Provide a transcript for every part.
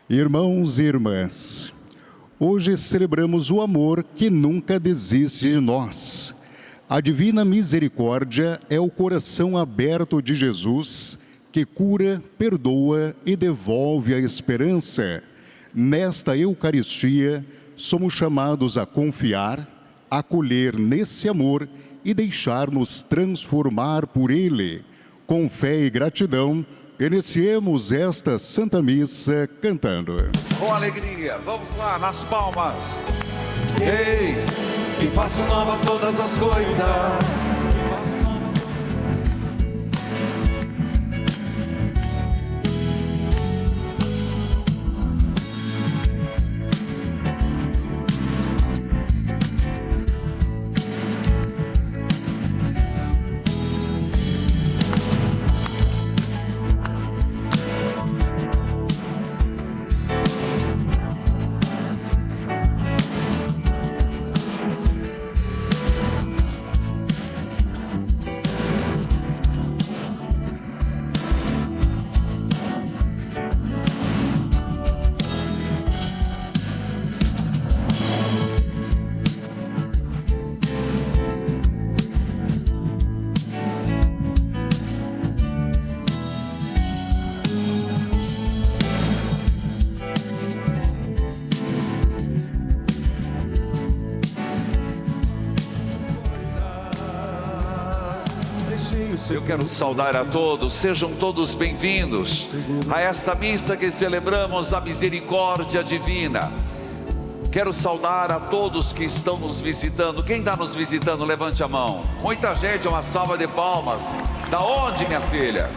Irmãos e irmãs, hoje celebramos o amor que nunca desiste de nós. A divina misericórdia é o coração aberto de Jesus que cura, perdoa e devolve a esperança. Nesta Eucaristia, somos chamados a confiar, acolher nesse amor e deixar-nos transformar por ele. Com fé e gratidão, iniciemos esta Santa Missa cantando. Com alegria, vamos lá, nas palmas. Eis que faço novas todas as coisas. Eu quero saudar a todos, sejam todos bem-vindos a esta missa que celebramos a misericórdia divina. Quero saudar a todos que estão nos visitando. Quem está nos visitando, levante a mão. Muita gente, uma salva de palmas. Da onde, minha filha?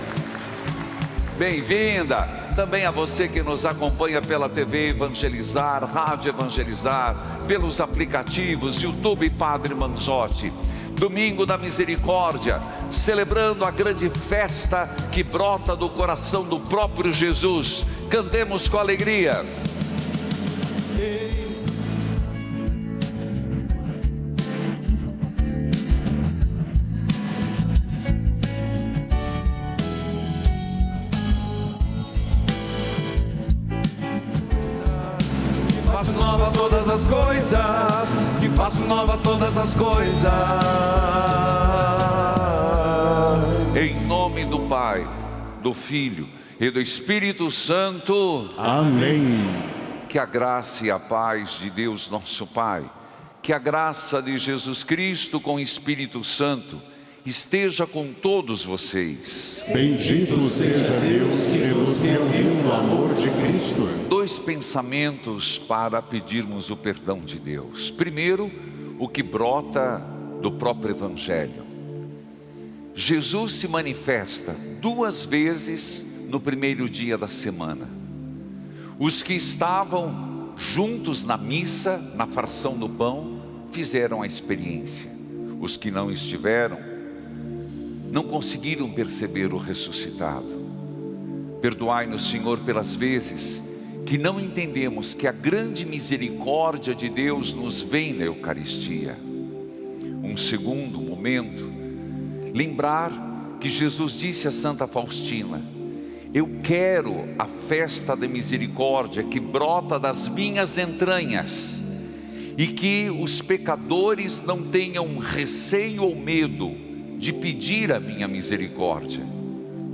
Bem-vinda. Também a você que nos acompanha pela TV Evangelizar, Rádio Evangelizar, pelos aplicativos, YouTube Padre Manzotti. Domingo da Misericórdia, celebrando a grande festa que brota do coração do próprio Jesus. Cantemos com alegria. Faço nova todas as coisas, que faço nova todas as coisas. Em nome do Pai, do Filho e do Espírito Santo. Amém. Que a graça e a paz de Deus nosso Pai, que a graça de Jesus Cristo com o Espírito Santo esteja com todos vocês. Bendito seja Deus que nos reuniu no amor de Cristo. Dois pensamentos para pedirmos o perdão de Deus. Primeiro, o que brota do próprio Evangelho. Jesus se manifesta 2 vezes no primeiro dia da semana. Os que estavam juntos na missa, na fração do pão, fizeram a experiência. Os que não estiveram, não conseguiram perceber o ressuscitado. Perdoai-nos, Senhor, pelas vezes que não entendemos que a grande misericórdia de Deus nos vem na Eucaristia. Um segundo momento, lembrar que Jesus disse a Santa Faustina: eu quero a festa da misericórdia que brota das minhas entranhas, e que os pecadores não tenham receio ou medo de pedir a minha misericórdia.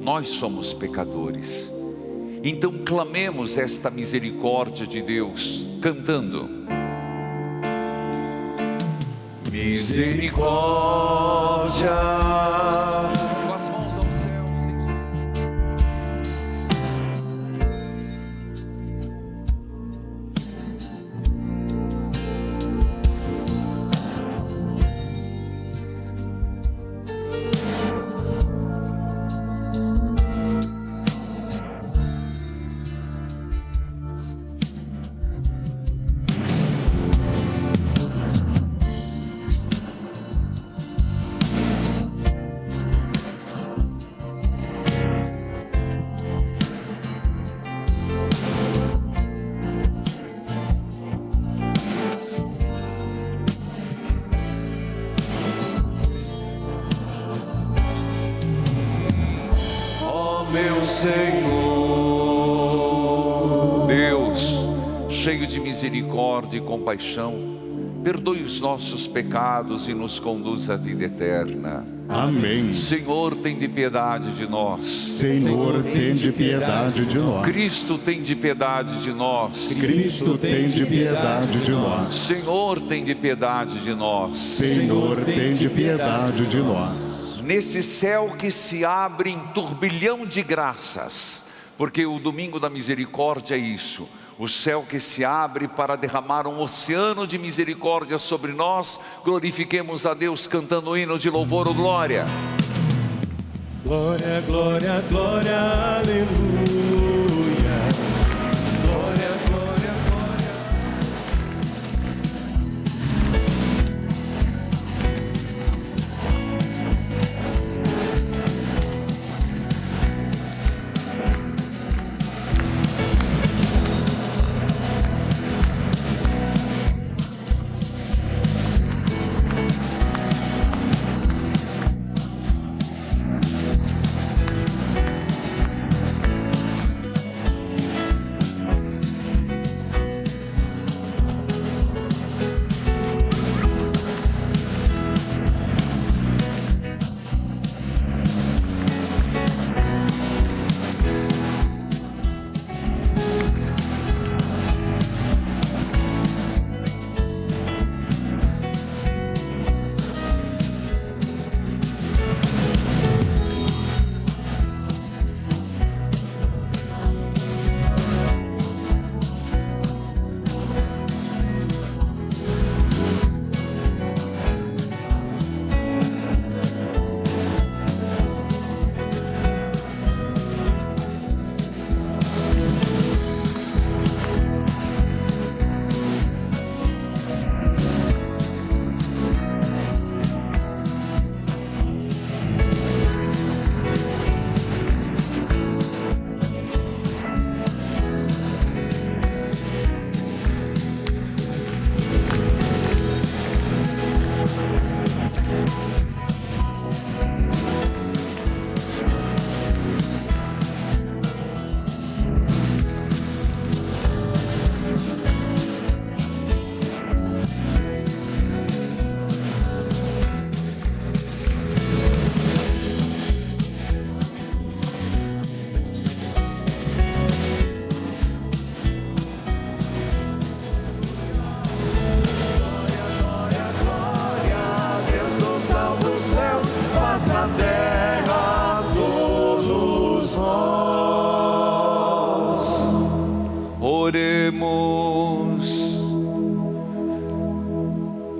Nós somos pecadores, então clamemos esta misericórdia de Deus, cantando: misericórdia. Com as mãos aos céus. cheio de misericórdia e compaixão, perdoe os nossos pecados e nos conduz à vida eterna. Amém. Senhor, tem de piedade de nós. Senhor, tem de piedade de nós. Cristo, tem de piedade de nós. Cristo, tem de piedade de nós. Senhor, tem de piedade de nós. Senhor, tem de piedade de nós. Nesse céu que se abre em turbilhão de graças, porque o domingo da misericórdia é isso, o céu que se abre para derramar um oceano de misericórdia sobre nós. Glorifiquemos a Deus cantando o hino de louvor ou glória. Glória, glória, glória, aleluia. Glória, glória, glória.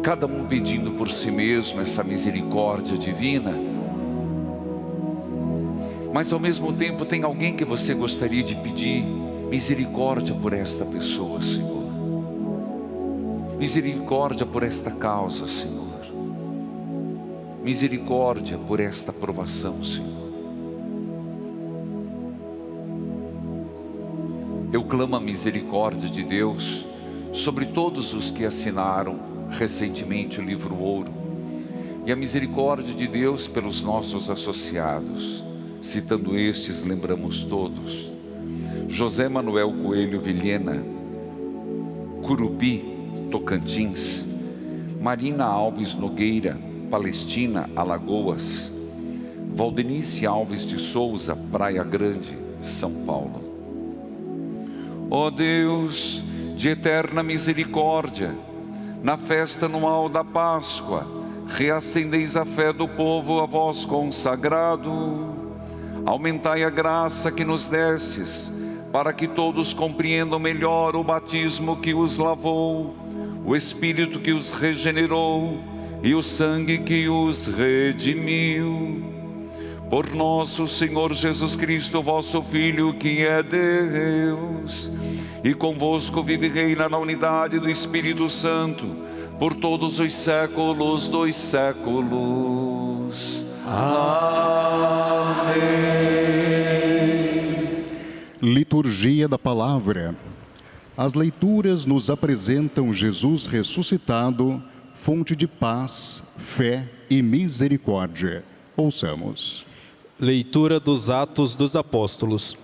Cada um pedindo por si mesmo essa misericórdia divina, mas ao mesmo tempo tem alguém que você gostaria de pedir misericórdia por esta pessoa, Senhor. Misericórdia por esta causa, Senhor. Misericórdia por esta provação, Senhor. Eu clamo a misericórdia de Deus sobre todos os que assinaram recentemente o livro Ouro, e a misericórdia de Deus pelos nossos associados. Citando estes, lembramos todos: José Manuel Coelho Vilhena, Curupi, Tocantins; Marina Alves Nogueira, Palestina, Alagoas; Valdenice Alves de Souza, Praia Grande, São Paulo. Ó Deus de eterna misericórdia, na festa anual da Páscoa, reacendeis a fé do povo a vós consagrado. Aumentai a graça que nos destes, para que todos compreendam melhor o batismo que os lavou, o Espírito que os regenerou e o sangue que os redimiu. Por nosso Senhor Jesus Cristo, vosso Filho, que é Deus, e convosco vive e reina na unidade do Espírito Santo, por todos os séculos dos séculos. Amém. Liturgia da Palavra. As leituras nos apresentam Jesus ressuscitado, fonte de paz, fé e misericórdia. Ouçamos. Leitura dos Atos dos Apóstolos.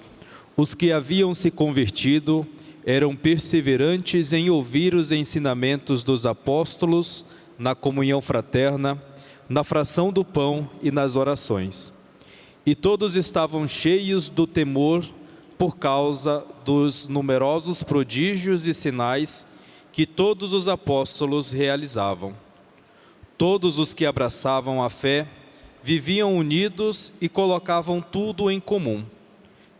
Os que haviam se convertido eram perseverantes em ouvir os ensinamentos dos apóstolos, na comunhão fraterna, na fração do pão e nas orações. E todos estavam cheios do temor por causa dos numerosos prodígios e sinais que todos os apóstolos realizavam. Todos os que abraçavam a fé viviam unidos e colocavam tudo em comum.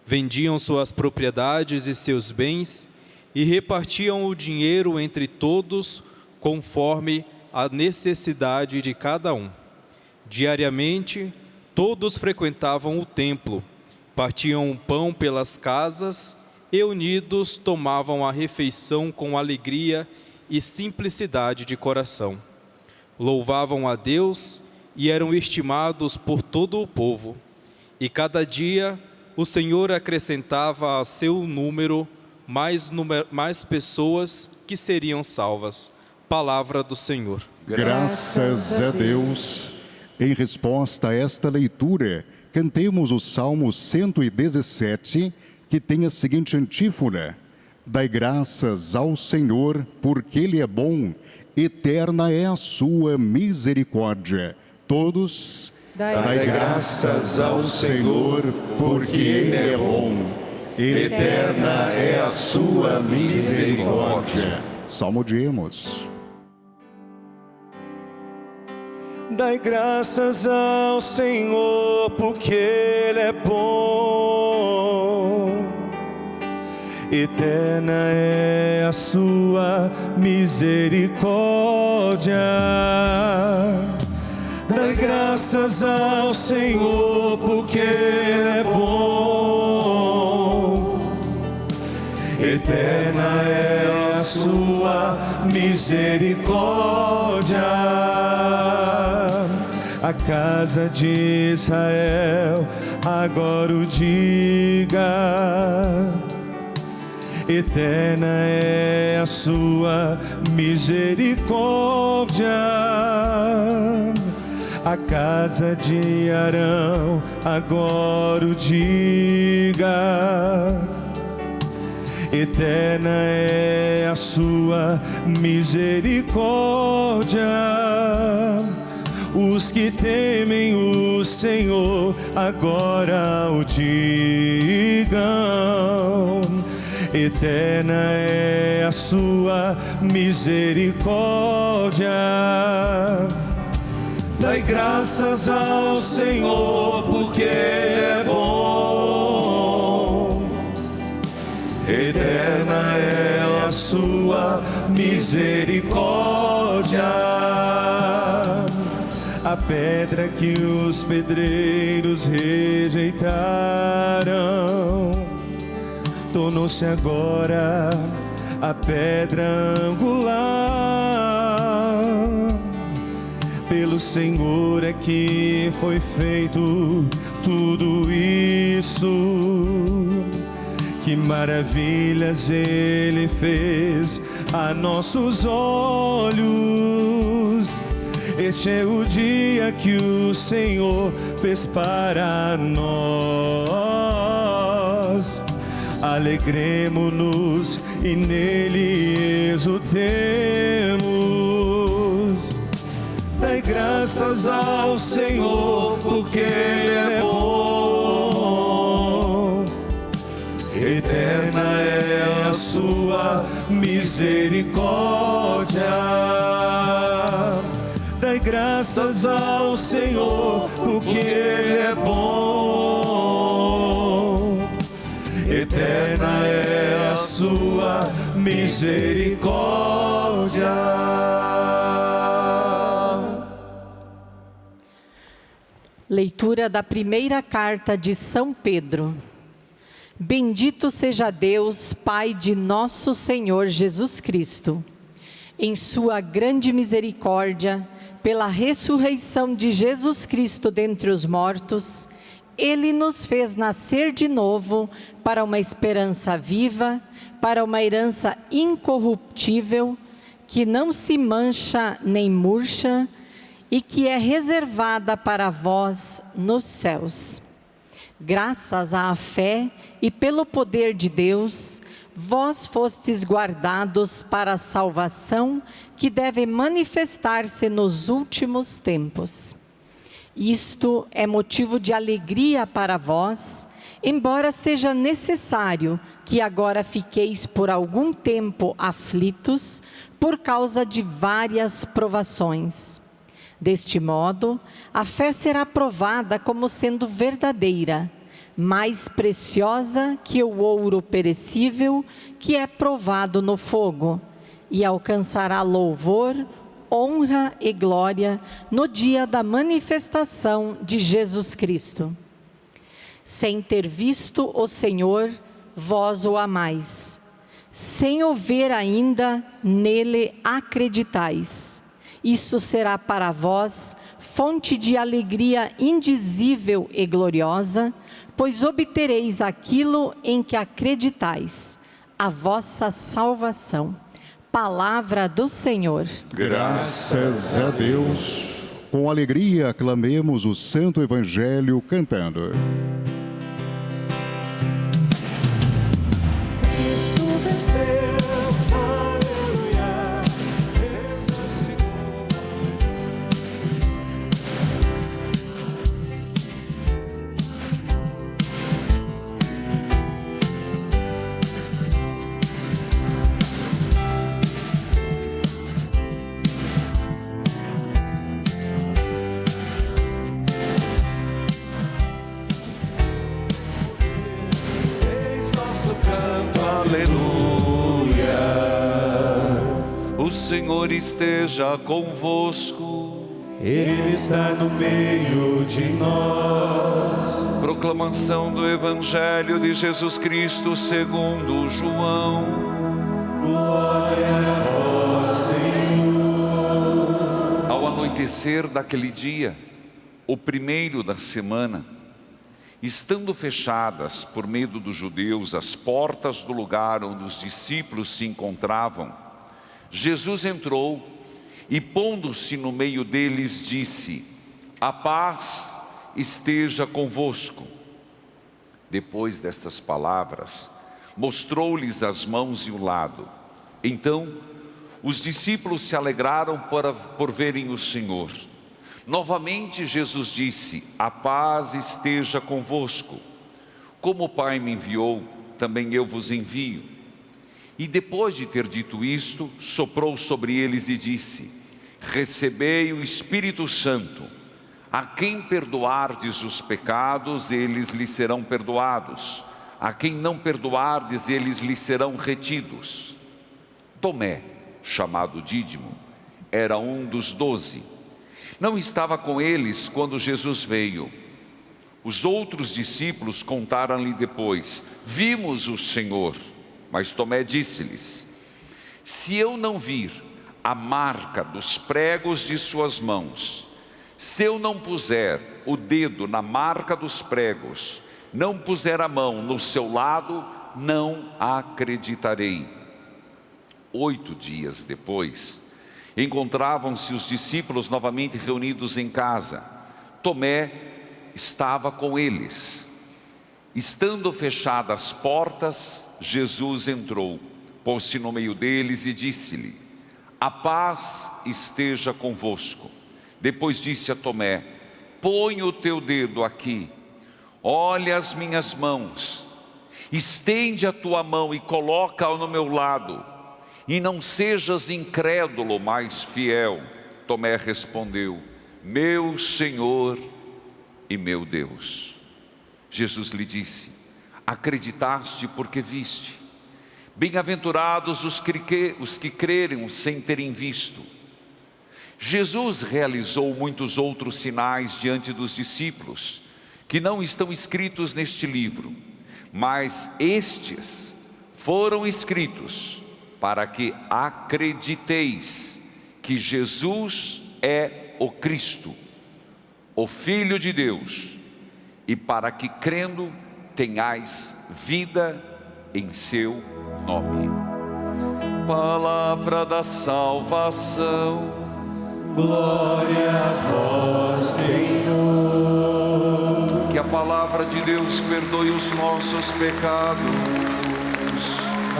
Vendiam suas propriedades e seus bens e repartiam o dinheiro entre todos conforme a necessidade de cada um. Diariamente, todos frequentavam o templo, partiam o pão pelas casas e unidos tomavam a refeição com alegria e simplicidade de coração. Louvavam a Deus e eram estimados por todo o povo. E cada dia o Senhor acrescentava a seu número mais pessoas que seriam salvas. Palavra do Senhor. Graças a Deus. Em resposta a esta leitura, cantemos o Salmo 117, que tem a seguinte antífona: Dai graças ao Senhor, porque Ele é bom, eterna é a sua misericórdia. Todos, dai graças ao Senhor, porque Ele é bom, eterna é a sua misericórdia. Salmodiemos. Dai graças ao Senhor, porque Ele é bom. Eterna é a sua misericórdia. Dai graças ao Senhor, porque Ele é bom. Eterna é a sua misericórdia. A casa de Israel agora o diga. Eterna é a sua misericórdia. A casa de Arão agora o diga. Eterna é a sua misericórdia. Os que temem o Senhor agora o digam. Eterna é a sua misericórdia. Dai graças ao Senhor, porque é bom. Eterna é a sua misericórdia. A pedra que os pedreiros rejeitaram tornou-se agora a pedra angular. Pelo Senhor é que foi feito tudo isso. Que maravilhas Ele fez a nossos olhos. Este é o dia que o Senhor fez para nós. Alegremo-nos e nele exultemos. Dai graças ao Senhor, porque Ele é bom. Eterna é a sua misericórdia. Dai graças ao Senhor, porque Ele é bom. Eterna é a sua misericórdia. Leitura da primeira carta de São Pedro. Bendito seja Deus, Pai de nosso Senhor Jesus Cristo. Em sua grande misericórdia, pela ressurreição de Jesus Cristo dentre os mortos, Ele nos fez nascer de novo para uma esperança viva, para uma herança incorruptível, que não se mancha nem murcha, e que é reservada para vós nos céus. Graças à fé e pelo poder de Deus, vós fostes guardados para a salvação que deve manifestar-se nos últimos tempos. Isto é motivo de alegria para vós, embora seja necessário que agora fiqueis por algum tempo aflitos por causa de várias provações. Deste modo, a fé será provada como sendo verdadeira, mais preciosa que o ouro perecível que é provado no fogo, e alcançará louvor, honra e glória no dia da manifestação de Jesus Cristo. Sem ter visto o Senhor, vós o amais. Sem o ver ainda, nele acreditais. Isso será para vós fonte de alegria indizível e gloriosa, pois obtereis aquilo em que acreditais, a vossa salvação. Palavra do Senhor. Graças a Deus. Com alegria aclamemos o Santo Evangelho cantando. Cristo venceu, aleluia, ressuscitou. Eis nosso canto, aleluia. O Senhor esteja convosco. Ele está no meio de nós. Proclamação do Evangelho de Jesus Cristo segundo João. Glória a vós, Senhor. Ao anoitecer daquele dia, o primeiro da semana, estando fechadas por medo dos judeus as portas do lugar onde os discípulos se encontravam, Jesus entrou e, pondo-se no meio deles, disse: a paz esteja convosco. Depois destas palavras, mostrou-lhes as mãos e o lado. Então, os discípulos se alegraram por verem o Senhor. Novamente Jesus disse: a paz esteja convosco. Como o Pai me enviou, também eu vos envio. E depois de ter dito isto, soprou sobre eles e disse: recebei o Espírito Santo. A quem perdoardes os pecados, eles lhes serão perdoados. A quem não perdoardes, eles lhes serão retidos. Tomé, chamado Dídimo, era um dos 12. Não estava com eles quando Jesus veio. Os outros discípulos contaram-lhe depois: vimos o Senhor. Mas Tomé disse-lhes: se eu não vir a marca dos pregos de suas mãos, se eu não puser o dedo na marca dos pregos, não puser a mão no seu lado, não acreditarei. 8 dias depois, encontravam-se os discípulos novamente reunidos em casa. Tomé estava com eles. Estando fechadas as portas, Jesus entrou, pôs-se no meio deles e disse-lhe: a paz esteja convosco. Depois disse a Tomé: põe o teu dedo aqui, olha as minhas mãos, estende a tua mão e coloca-a no meu lado, e não sejas incrédulo, mas fiel. Tomé respondeu: meu Senhor e meu Deus. Jesus lhe disse: acreditaste porque viste. Bem-aventurados os que creram sem terem visto. Jesus realizou muitos outros sinais diante dos discípulos, que não estão escritos neste livro, mas estes foram escritos para que acrediteis que Jesus é o Cristo, o Filho de Deus, e para que, crendo, tenhais vida em seu nome. Palavra da salvação. Glória a vós, Senhor. Que a palavra de Deus perdoe os nossos pecados.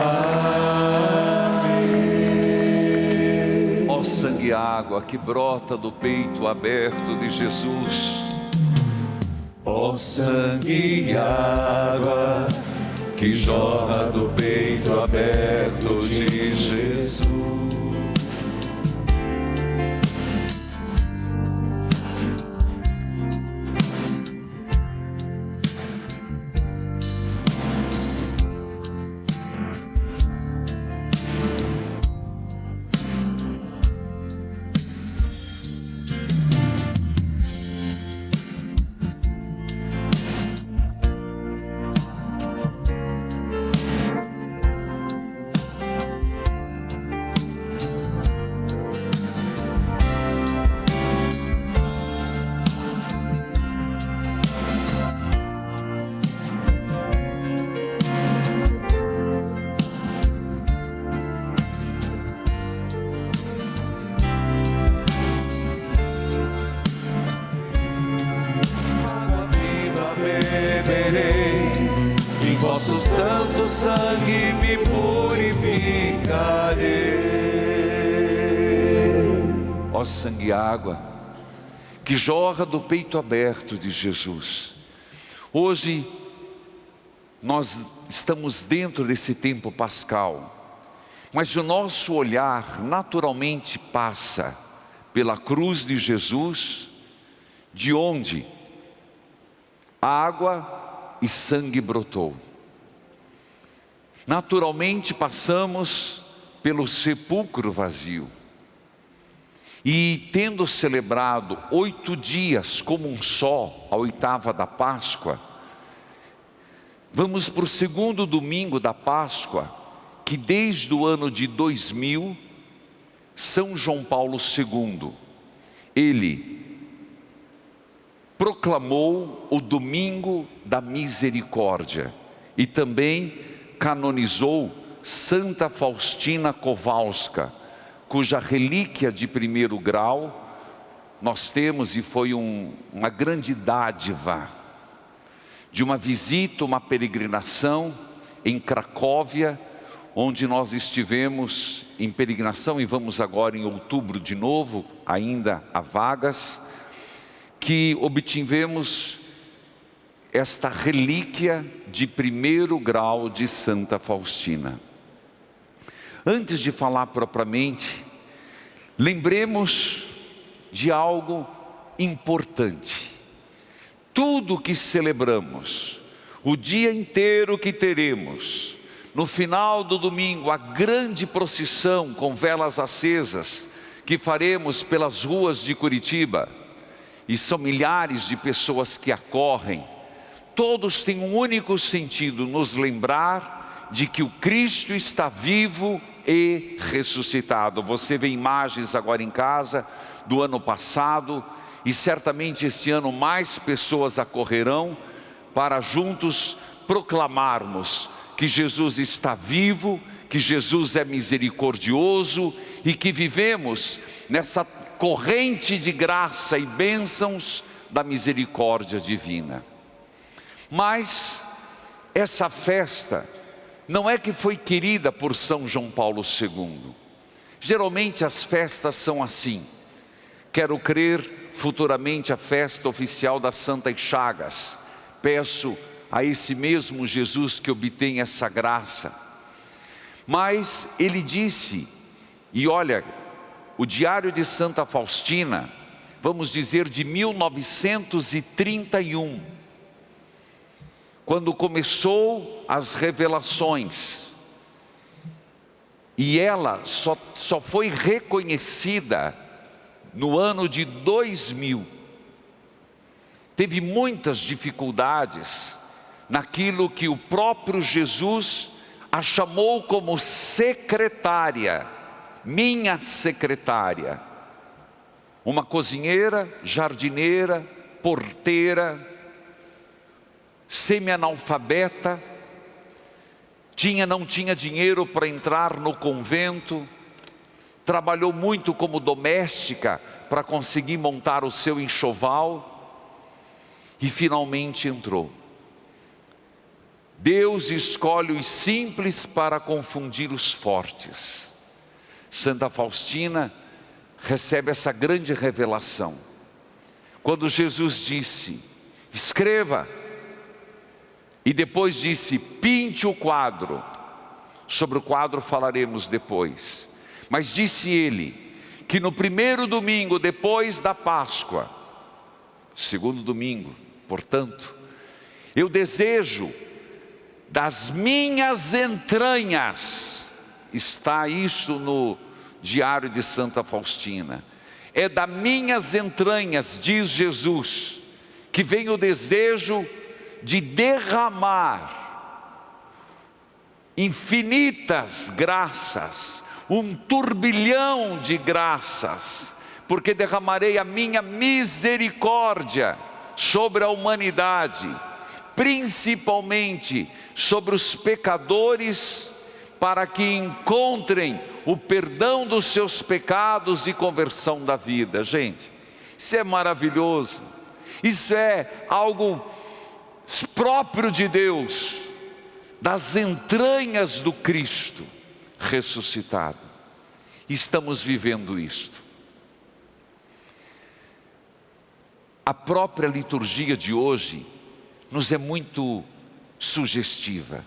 Amém. Ó sangue e água que brota do peito aberto de Jesus. Ó sangue e água que jorra do peito aberto de Jesus. Em vosso santo sangue me purificarei. Ó sangue e água que jorra do peito aberto de Jesus. Hoje nós estamos dentro desse tempo pascal, mas o nosso olhar naturalmente passa pela cruz de Jesus, de onde água e sangue brotou. Naturalmente passamos pelo sepulcro vazio. E tendo celebrado 8 dias como um só, a oitava da Páscoa, vamos para o segundo domingo da Páscoa, que desde o ano de 2000, São João Paulo II, ele proclamou o Domingo da Misericórdia e também canonizou Santa Faustina Kowalska, cuja relíquia de 1º grau nós temos, e foi uma grande dádiva de uma visita, uma peregrinação em Cracóvia, onde nós estivemos em peregrinação e vamos agora em outubro de novo, ainda há vagas, que obtivemos esta relíquia de 1º grau de Santa Faustina. Antes de falar propriamente, lembremos de algo importante. Tudo que celebramos, o dia inteiro que teremos, no final do domingo, a grande procissão com velas acesas que faremos pelas ruas de Curitiba, e são milhares de pessoas que acorrem, todos têm um único sentido: nos lembrar de que o Cristo está vivo e ressuscitado. Você vê imagens agora em casa do ano passado, e certamente esse ano mais pessoas acorrerão para juntos proclamarmos que Jesus está vivo, que Jesus é misericordioso e que vivemos nessa corrente de graça e bênçãos da misericórdia divina. Mas essa festa não é que foi querida por São João Paulo II. Geralmente as festas são assim. Quero crer futuramente a festa oficial das Santas Chagas. Peço a esse mesmo Jesus que obtenha essa graça. Mas ele disse, e olha, o Diário de Santa Faustina, vamos dizer de 1931, quando começou as revelações, e ela só foi reconhecida no ano de 2000. Teve muitas dificuldades naquilo que o próprio Jesus a chamou como secretária, minha secretária, uma cozinheira, jardineira, porteira, semi-analfabeta, não tinha dinheiro para entrar no convento, trabalhou muito como doméstica para conseguir montar o seu enxoval, e finalmente entrou. Deus escolhe os simples para confundir os fortes. Santa Faustina recebe essa grande revelação. Quando Jesus disse, escreva, e depois disse, pinte o quadro. Sobre o quadro falaremos depois. Mas disse ele, que no primeiro domingo depois da Páscoa, segundo domingo, portanto, eu desejo das minhas entranhas, está isso no diário de Santa Faustina, é das minhas entranhas, diz Jesus, que vem o desejo de derramar infinitas graças, um turbilhão de graças, porque derramarei a minha misericórdia sobre a humanidade, principalmente sobre os pecadores, para que encontrem o perdão dos seus pecados e conversão da vida. Gente, isso é maravilhoso, isso é algo próprio de Deus, das entranhas do Cristo ressuscitado. Estamos vivendo isto. A própria liturgia de hoje nos é muito sugestiva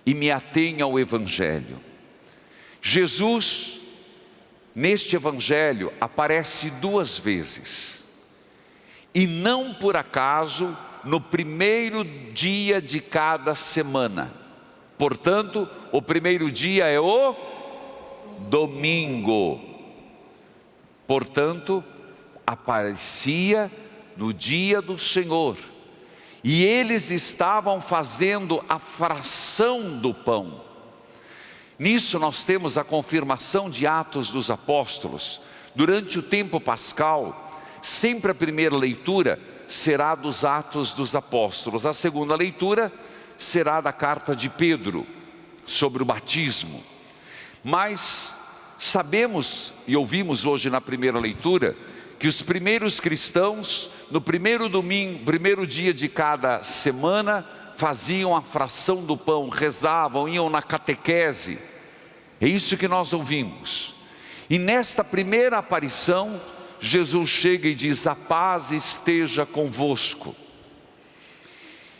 e me atém ao Evangelho. Jesus, neste Evangelho, aparece 2 vezes, e não por acaso no primeiro dia de cada semana. Portanto, o primeiro dia é o domingo. Portanto, aparecia no dia do Senhor. E eles estavam fazendo a fração do pão. Nisso nós temos a confirmação de Atos dos Apóstolos. Durante o tempo pascal, sempre a primeira leitura será dos Atos dos Apóstolos. A segunda leitura será da carta de Pedro, sobre o batismo. Mas sabemos e ouvimos hoje na primeira leitura, que os primeiros cristãos, no primeiro domingo, primeiro dia de cada semana, faziam a fração do pão, rezavam, iam na catequese. É isso que nós ouvimos. E nesta primeira aparição, Jesus chega e diz, a paz esteja convosco.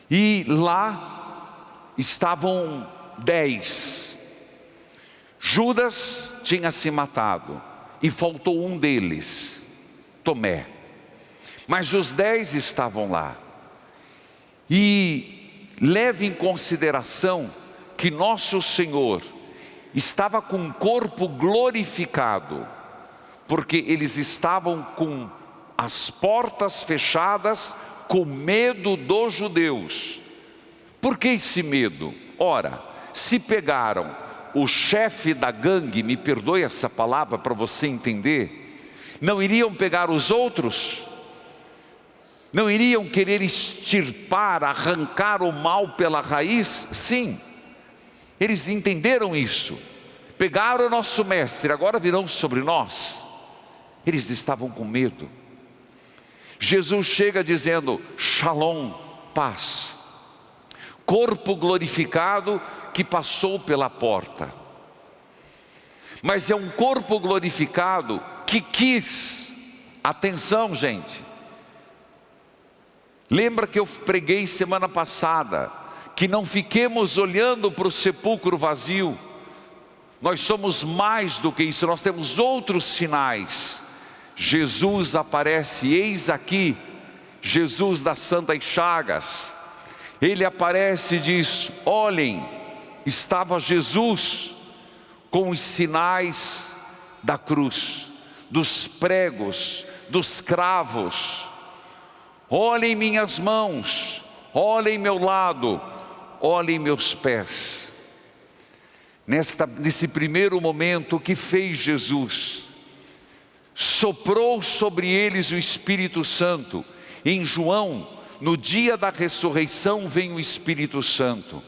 E lá estavam 10. Judas tinha se matado e faltou um deles, Tomé. Mas os 10 estavam lá. E leve em consideração que nosso Senhor estava com um corpo glorificado, porque eles estavam com as portas fechadas, com medo dos judeus. Por que esse medo? Ora, se pegaram o chefe da gangue, me perdoe essa palavra para você entender, não iriam pegar os outros? Não iriam querer extirpar, arrancar o mal pela raiz? Sim, eles entenderam isso. Pegaram o nosso mestre, agora virão sobre nós. Eles estavam com medo. Jesus chega dizendo, Shalom, paz. Corpo glorificado que passou pela porta. Mas é um corpo glorificado que quis, atenção gente, lembra que eu preguei semana passada, que não fiquemos olhando para o sepulcro vazio. Nós somos mais do que isso, nós temos outros sinais. Jesus aparece, eis aqui, Jesus das Santas Chagas. Ele aparece e diz, olhem, estava Jesus com os sinais da cruz, dos pregos, dos cravos. Olhem minhas mãos, olhem meu lado, olhem meus pés. Nesse primeiro momento, o que fez Jesus? Soprou sobre eles o Espírito Santo. Em João, no dia da ressurreição, vem o Espírito Santo.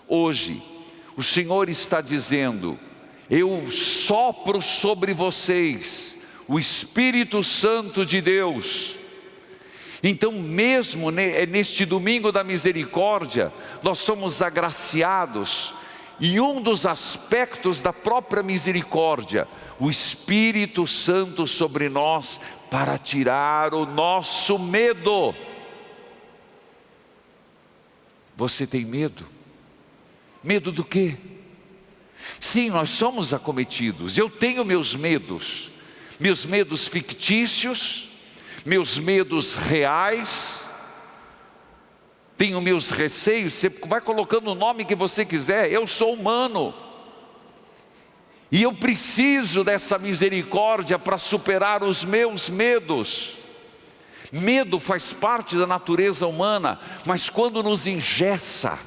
Hoje, o Senhor está dizendo, eu sopro sobre vocês o Espírito Santo de Deus. Então, mesmo neste domingo da misericórdia, nós somos agraciados, e um dos aspectos da própria misericórdia, o Espírito Santo sobre nós, para tirar o nosso medo. Você tem medo? Medo do quê? Sim, nós somos acometidos. Eu tenho meus medos fictícios, meus medos reais, tenho meus receios. Você vai colocando o nome que você quiser. Eu sou humano, e eu preciso dessa misericórdia para superar os meus medos. Medo faz parte da natureza humana, mas quando nos engessa,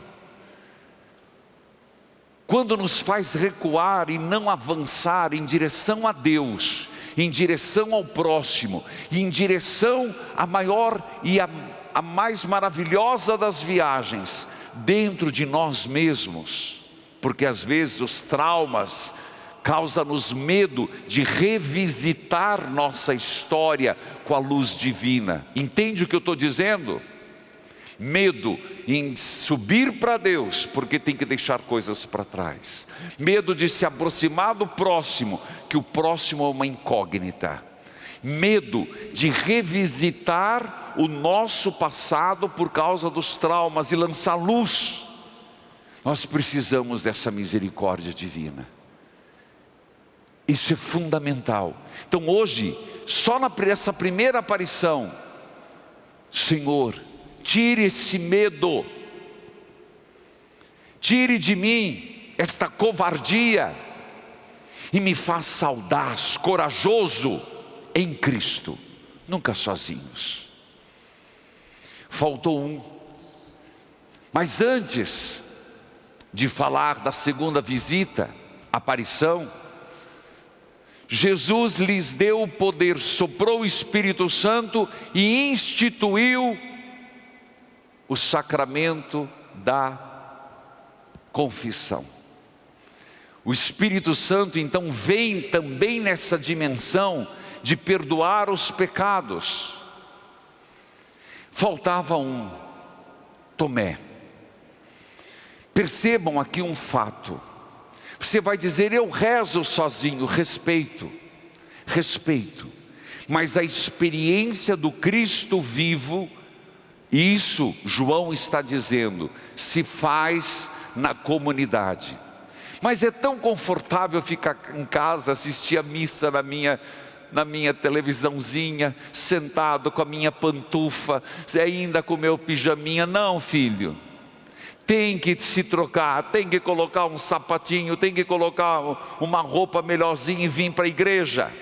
quando nos faz recuar e não avançar em direção a Deus, em direção ao próximo, em direção à maior e a mais maravilhosa das viagens, dentro de nós mesmos, porque às vezes os traumas causam-nos medo de revisitar nossa história com a luz divina. Entende o que eu estou dizendo? Medo em subir para Deus, porque tem que deixar coisas para trás. Medo de se aproximar do próximo, que o próximo é uma incógnita. Medo de revisitar o nosso passado por causa dos traumas e lançar luz. Nós precisamos dessa misericórdia divina. Isso é fundamental. Então hoje, só nessa primeira aparição, Senhor, tire esse medo, tire de mim esta covardia, e me faça audaz, corajoso em Cristo, nunca sozinhos. Faltou um, mas antes de falar da segunda visita, aparição, Jesus lhes deu o poder, soprou o Espírito Santo e instituiu o sacramento da confissão. O Espírito Santo então vem também nessa dimensão de perdoar os pecados. Faltava um, Tomé. Percebam aqui um fato. Você vai dizer, eu rezo sozinho, respeito, mas a experiência do Cristo vivo, isso João está dizendo, se faz na comunidade. Mas é tão confortável ficar em casa, assistir a missa na minha televisãozinha, sentado com a minha pantufa, ainda com o meu pijaminha. Não, filho, tem que se trocar, tem que colocar um sapatinho, tem que colocar uma roupa melhorzinha e vir para a igreja.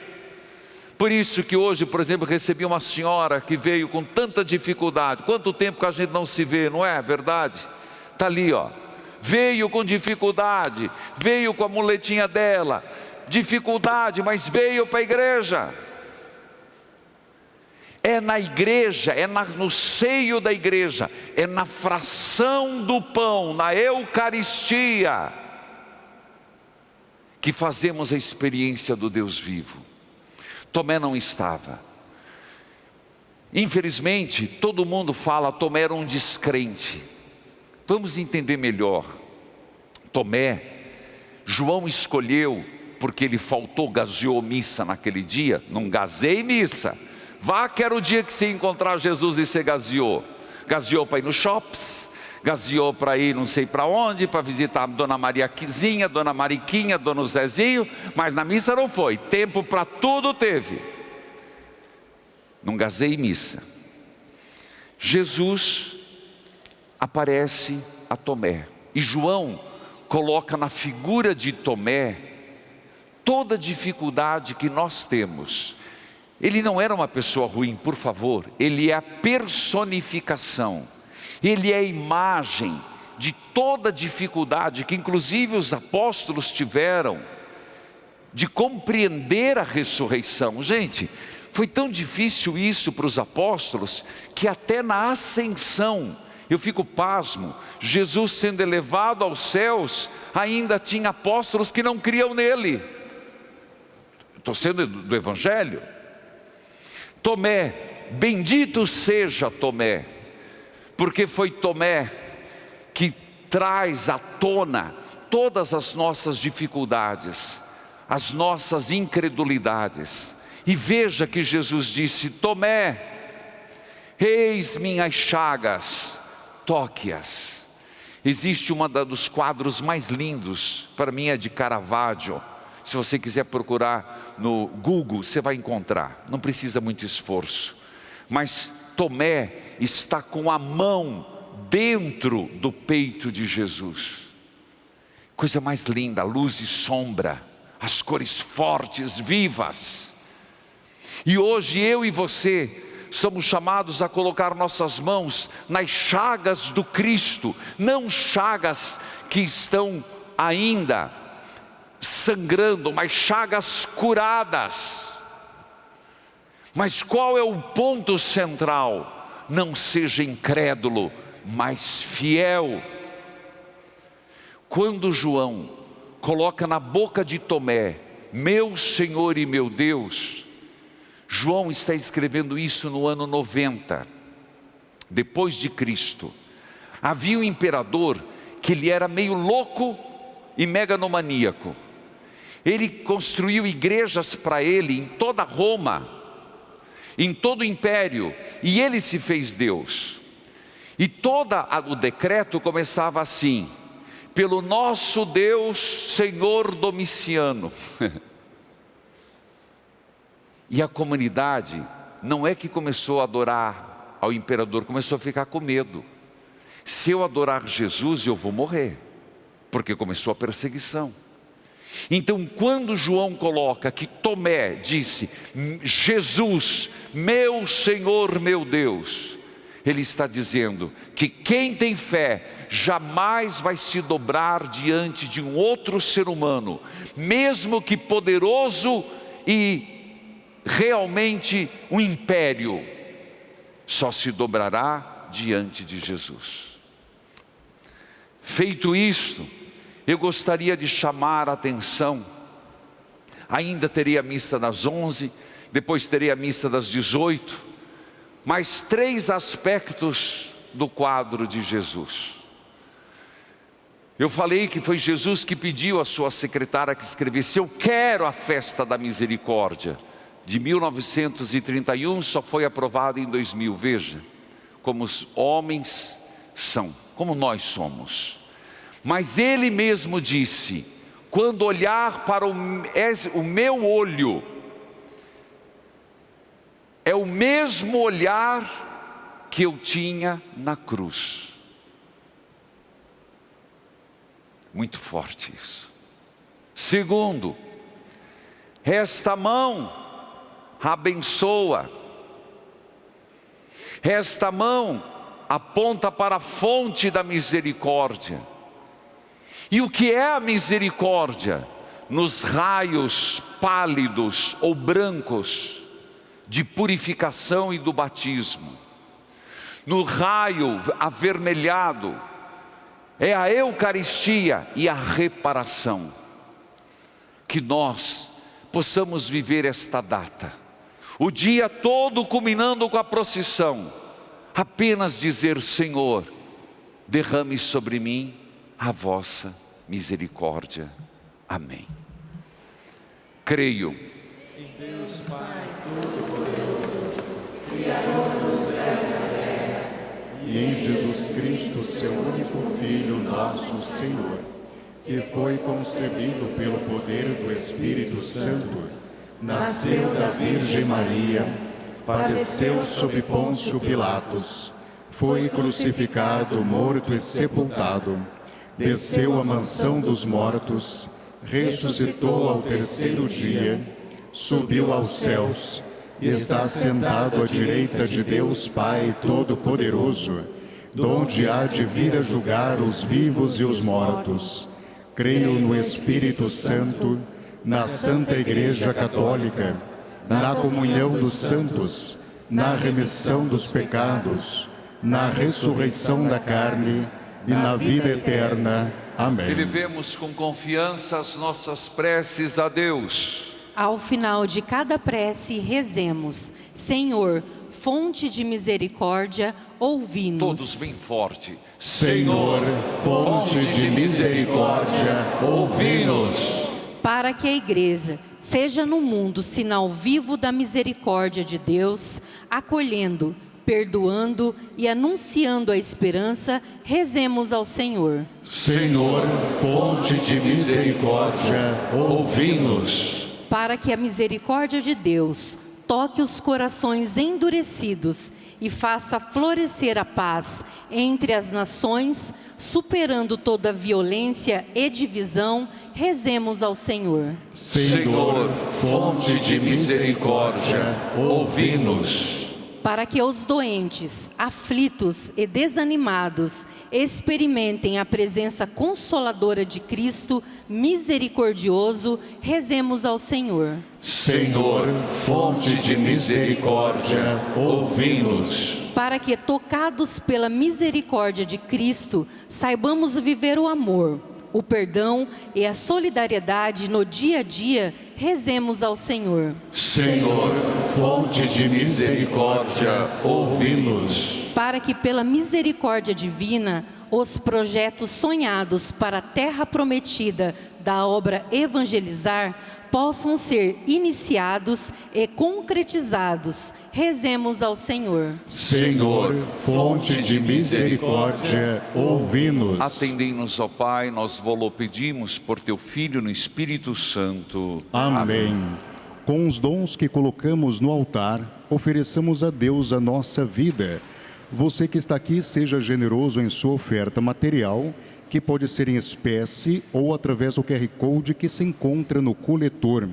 Por isso que hoje, por exemplo, recebi uma senhora que veio com tanta dificuldade. Quanto tempo que a gente não se vê, não é verdade? Está ali, ó. Veio com dificuldade, veio com a muletinha dela, dificuldade, mas veio para a igreja. É na igreja, no seio da igreja, é na fração do pão, na Eucaristia, que fazemos a experiência do Deus vivo. Tomé não estava. Infelizmente, todo mundo fala, Tomé era um descrente. Vamos entender melhor. Tomé, João escolheu, porque ele faltou, gazeou missa naquele dia. Não gazei missa. Vá que era o dia que você ia encontrar Jesus e você gazeou. Gazeou para ir no shops, gazeou para ir não sei para onde, para visitar a Dona Mariazinha, Dona Mariquinha, Dona Zezinho, mas na missa não foi. Tempo para tudo teve. Não gazei missa. Jesus aparece a Tomé, e João coloca na figura de Tomé toda a dificuldade que nós temos. Ele não era uma pessoa ruim, por favor, ele é a personificação, ele é a imagem de toda a dificuldade que inclusive os apóstolos tiveram de compreender a ressurreição. Gente, foi tão difícil isso para os apóstolos, que até na ascensão, eu fico pasmo, Jesus sendo elevado aos céus, ainda tinha apóstolos que não criam nele. Estou sendo do Evangelho. Tomé bendito seja Tomé, porque foi Tomé que traz à tona todas as nossas dificuldades, as nossas incredulidades. E veja que Jesus disse: Tomé, eis minhas chagas, toque-as. Existe uma dos quadros mais lindos, para mim é de Caravaggio. Se você quiser procurar no Google, você vai encontrar, não precisa muito esforço. Mas Tomé está com a mão dentro do peito de Jesus. Coisa mais linda, luz e sombra, as cores fortes, vivas. E hoje eu e você somos chamados a colocar nossas mãos nas chagas do Cristo, não chagas que estão ainda sangrando, mas chagas curadas. Mas qual é o ponto central? Não seja incrédulo, mas fiel. Quando João coloca na boca de Tomé, meu Senhor e meu Deus, João está escrevendo isso no ano 90, depois de Cristo. Havia um imperador que ele era meio louco e megalomaníaco. Ele construiu igrejas para ele em toda Roma, em todo o império, e ele se fez Deus. E todo o decreto começava assim: pelo nosso Deus, Senhor Domiciano. E a comunidade não é que começou a adorar ao imperador, começou a ficar com medo. Se eu adorar Jesus, eu vou morrer, porque começou a perseguição. Então, quando João coloca que Tomé disse, Jesus, meu Senhor, meu Deus, ele está dizendo que quem tem fé jamais vai se dobrar diante de um outro ser humano, mesmo que poderoso e realmente um império, só se dobrará diante de Jesus. Feito isto, eu gostaria de chamar a atenção. Ainda teria a missa das 11, depois teria a missa das 18, mas 3 aspectos do quadro de Jesus. Eu falei que foi Jesus que pediu à sua secretária que escrevesse: eu quero a festa da misericórdia. De 1931 só foi aprovado em 2000. Veja como os homens são, como nós somos. Mas ele mesmo disse: quando olhar para o meu olho, é o mesmo olhar que eu tinha na cruz. Muito forte isso. Segundo, esta mão abençoa, esta mão aponta para a fonte da misericórdia. E o que é a misericórdia? Nos raios pálidos ou brancos de purificação e do batismo, no raio avermelhado é a Eucaristia e a reparação. Que nós possamos viver esta data, o dia todo culminando com a procissão, apenas dizer: Senhor, derrame sobre mim a vossa misericórdia. Amém. Creio em Deus Pai Todo-Poderoso, Criador do céu e da terra, e em Jesus Cristo, seu único Filho, nosso Senhor, que foi concebido pelo poder do Espírito Santo, nasceu da Virgem Maria, padeceu sob Pôncio Pilatos, foi crucificado, morto e sepultado, desceu à mansão dos mortos, ressuscitou ao terceiro dia, subiu aos céus, está sentado à direita de Deus Pai Todo-Poderoso, donde há de vir a julgar os vivos e os mortos. Creio no Espírito Santo, na Santa Igreja Católica, na comunhão dos santos, na remissão dos pecados, na ressurreição da carne e na vida eterna. Amém. Elevemos com confiança as nossas preces a Deus. Ao final de cada prece, rezemos: Senhor, fonte de misericórdia, ouvi-nos. Todos bem forte. Senhor, fonte de misericórdia, ouvi-nos. Para que a Igreja seja no mundo sinal vivo da misericórdia de Deus, acolhendo, perdoando e anunciando a esperança, rezemos ao Senhor. Senhor, fonte de misericórdia, ouvi-nos. Para que a misericórdia de Deus toque os corações endurecidos e faça florescer a paz entre as nações, superando toda violência e divisão, rezemos ao Senhor. Senhor, fonte de misericórdia, ouvi-nos. Para que os doentes, aflitos e desanimados experimentem a presença consoladora de Cristo misericordioso, rezemos ao Senhor. Senhor, fonte de misericórdia, ouvi-nos. Para que, tocados pela misericórdia de Cristo, saibamos viver o amor, o perdão e a solidariedade no dia a dia, rezemos ao Senhor. Senhor, fonte de misericórdia, ouvi-nos. Para que, pela misericórdia divina, os projetos sonhados para a terra prometida da obra Evangelizar possam ser iniciados e concretizados, rezemos ao Senhor. Senhor, fonte de misericórdia, ouvi-nos. Atendei-nos, ó Pai, nós vos pedimos por teu Filho no Espírito Santo. Amém. Com os dons que colocamos no altar, ofereçamos a Deus a nossa vida. Você que está aqui, seja generoso em sua oferta material, que pode ser em espécie ou através do QR Code que se encontra no coletor.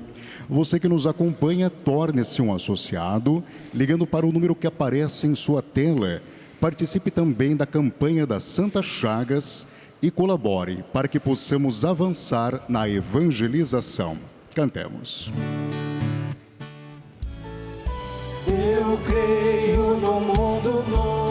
Você que nos acompanha, torne-se um associado, ligando para o número que aparece em sua tela. Participe também da campanha das Santas Chagas e colabore para que possamos avançar na evangelização. Cantemos. Eu creio no mundo novo.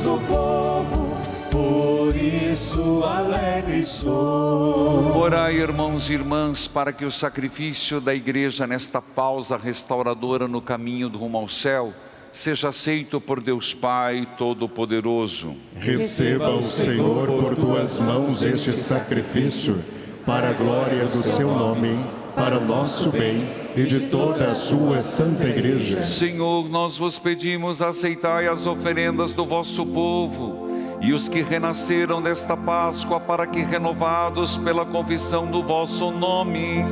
Do povo, por isso alegre sou. Orai, irmãos e irmãs, para que o sacrifício da Igreja nesta pausa restauradora no caminho rumo ao céu seja aceito por Deus Pai Todo-Poderoso. Receba o Senhor por tuas mãos este sacrifício, para a glória do seu nome, para o nosso bem e de toda a sua santa Igreja. Senhor, nós vos pedimos, aceitai as oferendas do vosso povo e os que renasceram desta Páscoa, para que, renovados pela confissão do vosso nome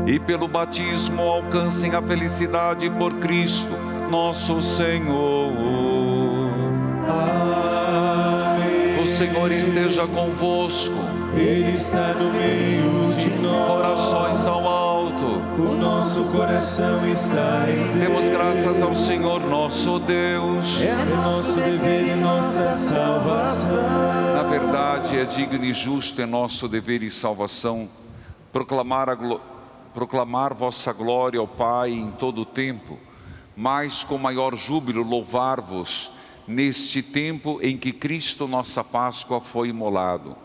e pelo batismo, alcancem a felicidade por Cristo nosso Senhor. Amém. O Senhor esteja convosco. Ele está no meio de nós. Corações ao alto. O nosso coração está em Deus. Demos graças ao Senhor nosso Deus. É nosso dever e nossa salvação. Na verdade, é digno e justo, é nosso dever e salvação proclamar vossa glória ao Pai em todo o tempo, mas com maior júbilo louvar-vos neste tempo em que Cristo, nossa Páscoa, foi imolado.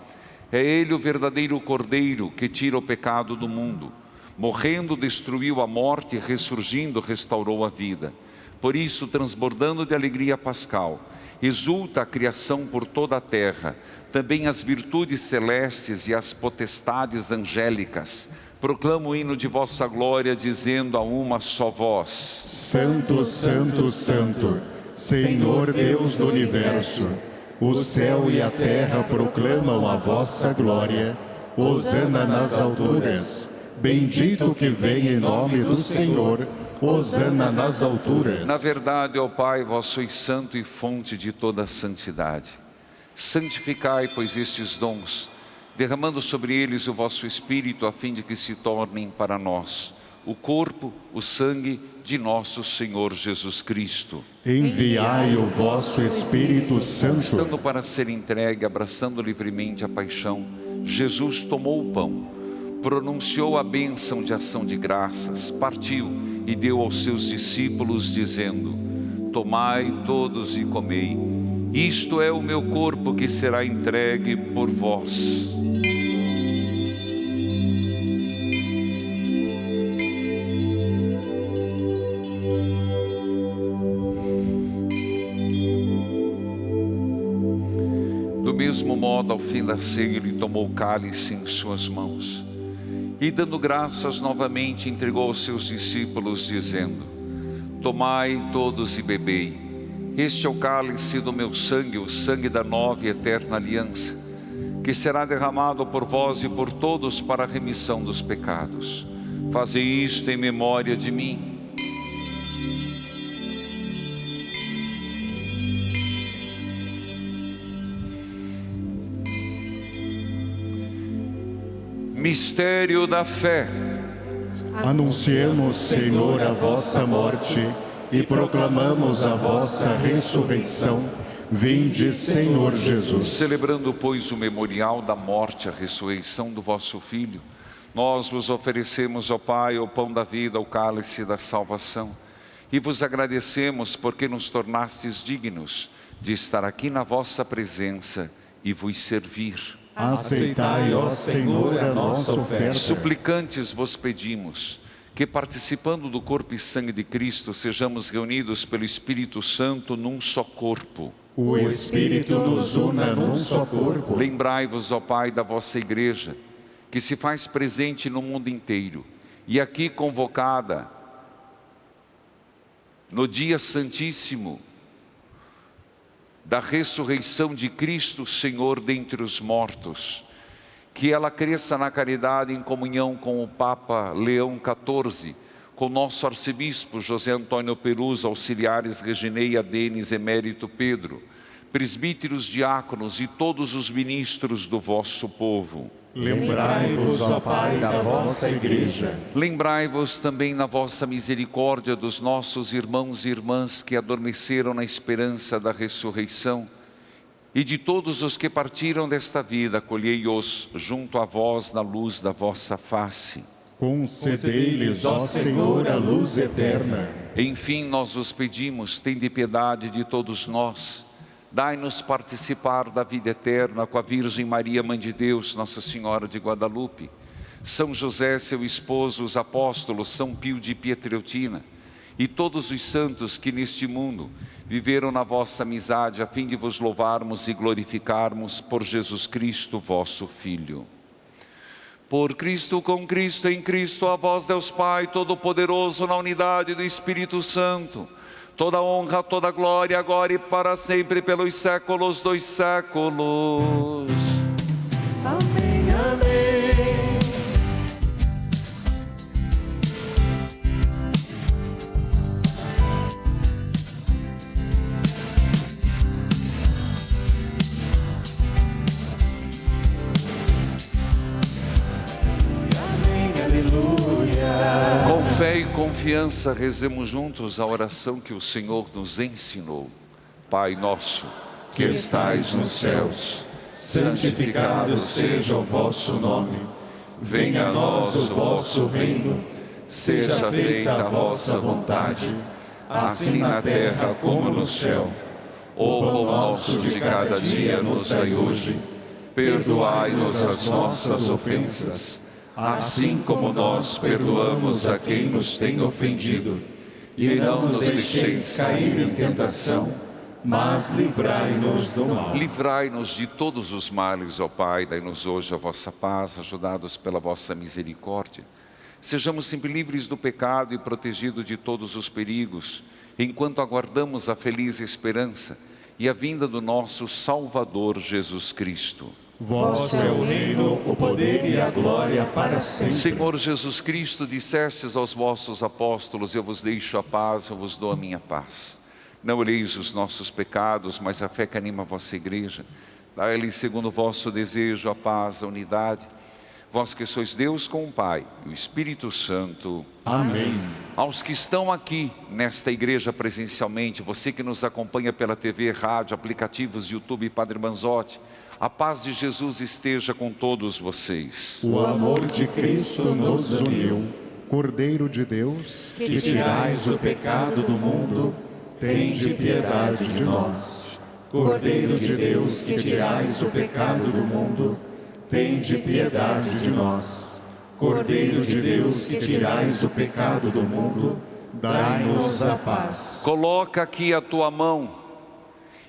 É Ele o verdadeiro Cordeiro que tira o pecado do mundo. Morrendo, destruiu a morte, ressurgindo, restaurou a vida. Por isso, transbordando de alegria pascal, exulta a criação por toda a terra, também as virtudes celestes e as potestades angélicas. Proclama o hino de vossa glória, dizendo a uma só voz: Santo, Santo, Santo, Senhor Deus do Universo, o céu e a terra proclamam a vossa glória. Hosana nas alturas. Bendito que vem em nome do Senhor, hosana nas alturas. Na verdade, ó Pai, vós sois santo e fonte de toda a santidade. Santificai, pois, estes dons, derramando sobre eles o vosso Espírito, a fim de que se tornem para nós o corpo, o sangue de nosso Senhor Jesus Cristo. Enviai o vosso Espírito Santo. Estando para ser entregue, abraçando livremente a paixão, Jesus tomou o pão, pronunciou a bênção de ação de graças, partiu e deu aos seus discípulos, dizendo: tomai todos e comei, isto é o meu corpo que será entregue por vós. Do mesmo modo, ao fim da ceia, ele tomou o cálice em suas mãos e, dando graças novamente, entregou aos seus discípulos, dizendo: tomai todos e bebei, este é o cálice do meu sangue, o sangue da nova e eterna aliança, que será derramado por vós e por todos para a remissão dos pecados. Fazei isto em memória de mim. Mistério da fé. Anunciamos, Senhor, a vossa morte e proclamamos a vossa ressurreição. Vinde, Senhor Jesus. Celebrando, pois, o memorial da morte e a ressurreição do vosso Filho, nós vos oferecemos, ó Pai, o pão da vida, o cálice da salvação, e vos agradecemos porque nos tornastes dignos de estar aqui na vossa presença e vos servir. Aceitai, ó Senhor, a nossa oferta. Suplicantes vos pedimos que, participando do corpo e sangue de Cristo, sejamos reunidos pelo Espírito Santo num só corpo. O Espírito nos una num só corpo. Lembrai-vos, ó Pai, da vossa Igreja, que se faz presente no mundo inteiro, e aqui convocada no dia santíssimo da ressurreição de Cristo, Senhor, dentre os mortos. Que ela cresça na caridade em comunhão com o Papa Leão XIV, com nosso arcebispo José Antônio Perus, auxiliares Regineia Denis, Emérito Pedro, presbíteros, diáconos e todos os ministros do vosso povo. Lembrai-vos, ó Pai, da vossa Igreja. Lembrai-vos também na vossa misericórdia dos nossos irmãos e irmãs que adormeceram na esperança da ressurreição, e de todos os que partiram desta vida, acolhei-os junto a vós na luz da vossa face. Concedei-lhes, ó Senhor, a luz eterna. Enfim, nós vos pedimos, tende piedade de todos nós. Dai-nos participar da vida eterna com a Virgem Maria, Mãe de Deus, Nossa Senhora de Guadalupe, São José, seu esposo, os apóstolos, São Pio de Pietreutina, e todos os santos que neste mundo viveram na vossa amizade, a fim de vos louvarmos e glorificarmos por Jesus Cristo, vosso Filho. Por Cristo, com Cristo, em Cristo, a vós, Deus Pai Todo-Poderoso, na unidade do Espírito Santo, toda honra, toda glória, agora e para sempre, pelos séculos dos séculos. Amém, amém. Com fé e confiança, rezemos juntos a oração que o Senhor nos ensinou. Pai nosso, que estais nos céus, Santificado seja o vosso nome. Venha a nós o vosso reino. Seja feita a vossa vontade, assim na terra como no céu. O pão nosso de cada dia nos dai hoje. Perdoai-nos as nossas ofensas, assim como nós perdoamos a quem nos tem ofendido. E não nos deixeis cair em tentação, mas livrai-nos do mal. livrai-nos de todos os males, ó Pai, dai-nos hoje a vossa paz, ajudados pela vossa misericórdia. Sejamos sempre livres do pecado e protegidos de todos os perigos, enquanto aguardamos a feliz esperança e a vinda do nosso Salvador Jesus Cristo. Vosso é o reino, o poder e a glória para sempre. Senhor Jesus Cristo, dissestes aos vossos apóstolos: eu vos deixo a paz, eu vos dou a minha paz. Não olheis os nossos pecados, mas a fé que anima a vossa igreja. Dai-lhes segundo o vosso desejo a paz, a unidade. Vós que sois Deus com o Pai e o Espírito Santo. Amém. Aos que estão aqui nesta igreja presencialmente, você que nos acompanha pela TV, rádio, aplicativos, YouTube, Padre Manzotti, a paz de Jesus esteja com todos vocês. O amor de Cristo nos uniu. Cordeiro de Deus, Que tirais o pecado do mundo, tende piedade de nós. Cordeiro de Deus, que tirais o pecado do mundo, tende piedade de nós. Cordeiro de Deus, que tirais o pecado do mundo, dai-nos a paz. Coloca aqui a tua mão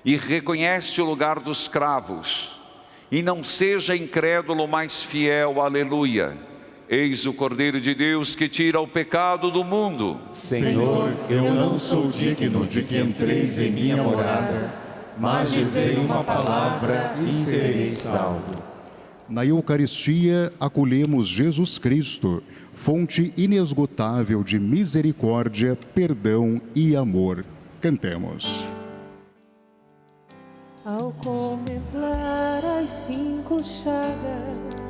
e reconhece o lugar dos cravos. E não seja incrédulo, mas fiel, aleluia. Eis o Cordeiro de Deus que tira o pecado do mundo. Senhor, eu não sou digno de que entreis em minha morada, mas dizei uma palavra e serei salvo. na Eucaristia acolhemos Jesus Cristo, fonte inesgotável de misericórdia, perdão e amor. Cantemos. Ao contemplar as 5 chagas,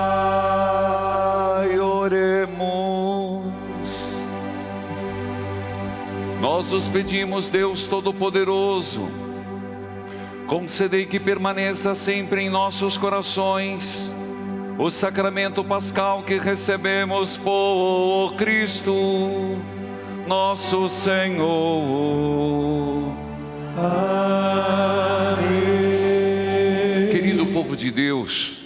Pai, oremos. Nós os pedimos, Deus Todo-Poderoso, concedei que permaneça sempre em nossos corações o sacramento pascal que recebemos por Cristo, nosso Senhor. Amém. de Deus,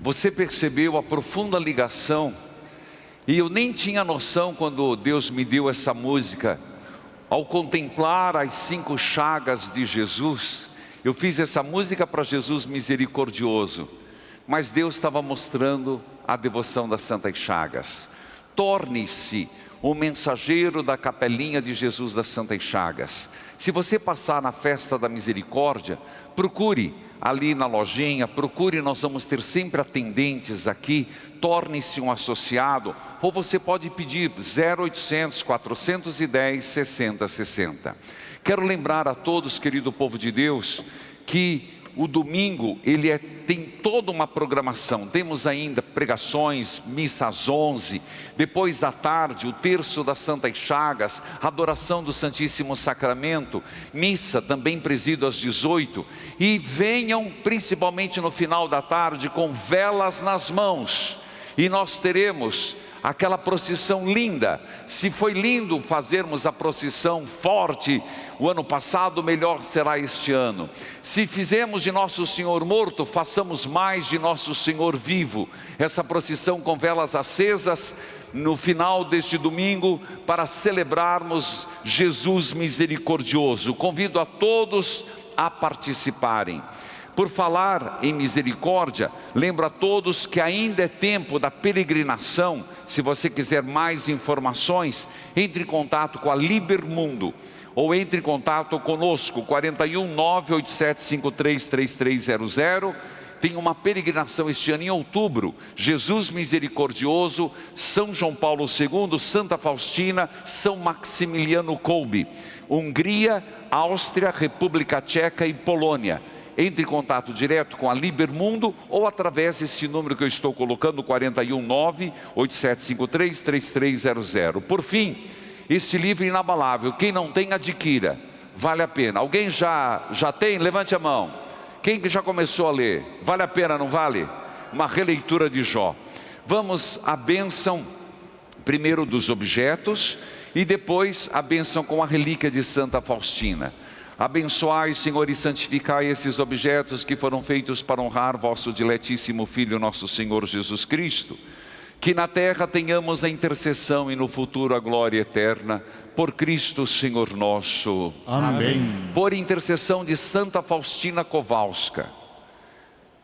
você percebeu a profunda ligação? E eu nem tinha noção quando Deus me deu essa música. Ao contemplar as 5 chagas de Jesus, eu fiz essa música para Jesus misericordioso, mas Deus estava mostrando a devoção das Santas Chagas. Torne-se o mensageiro da capelinha de Jesus das Santas Chagas. Se você passar na festa da misericórdia, procure ali na lojinha, procure, nós vamos ter sempre atendentes aqui. Torne-se um associado, ou você pode pedir 0800 410 6060. Quero lembrar a todos, querido povo de Deus, que o domingo tem toda uma programação. Temos ainda pregações, missa às 11, depois à tarde o terço das Santas Chagas, adoração do Santíssimo Sacramento, missa também presídio às 18, e venham principalmente no final da tarde com velas nas mãos, e nós teremos aquela procissão linda. Se foi lindo fazermos a procissão forte o ano passado, melhor será este ano. Se fizemos de Nosso Senhor morto, façamos mais de Nosso Senhor vivo. Essa procissão com velas acesas no final deste domingo, para celebrarmos Jesus misericordioso. Convido a todos a participarem. Por falar em misericórdia, lembro a todos que ainda é tempo da peregrinação. Se você quiser mais informações, entre em contato com a Libermundo, ou entre em contato conosco, 41 98753 3300. Tem uma peregrinação este ano em outubro, Jesus misericordioso, São João Paulo II, Santa Faustina, São Maximiliano Kolbe, Hungria, Áustria, República Tcheca e Polônia. Entre em contato direto com a Libermundo ou através desse número que eu estou colocando, 41 98753 3300. Por fim, este livro inabalável, quem não tem, adquira, vale a pena. Alguém já tem? Levante a mão. Quem que já começou a ler? Vale a pena, não vale? Uma releitura de Jó. Vamos à bênção primeiro dos objetos e depois a bênção com a relíquia de Santa Faustina. Abençoai, Senhor, e santificai esses objetos que foram feitos para honrar vosso diletíssimo Filho, nosso Senhor Jesus Cristo. Que na terra tenhamos a intercessão e no futuro a glória eterna, por Cristo Senhor nosso. Amém. Por intercessão de Santa Faustina Kowalska,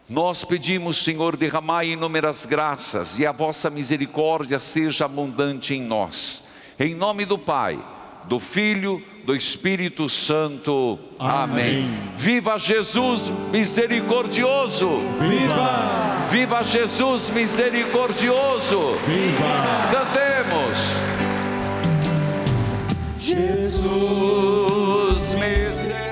nós pedimos, Senhor, derramai inúmeras graças e a vossa misericórdia seja abundante em nós. Em nome do Pai, do Filho, do Espírito Santo. Amém. Viva Jesus misericordioso! Viva! Viva Jesus misericordioso! Viva! Cantemos! Jesus misericordioso.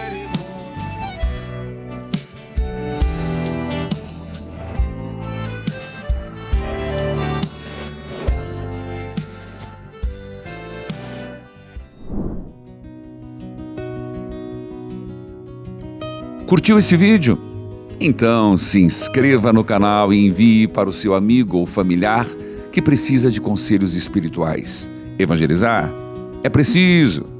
Curtiu esse vídeo? Então se inscreva no canal e envie para o seu amigo ou familiar que precisa de conselhos espirituais. Evangelizar é preciso.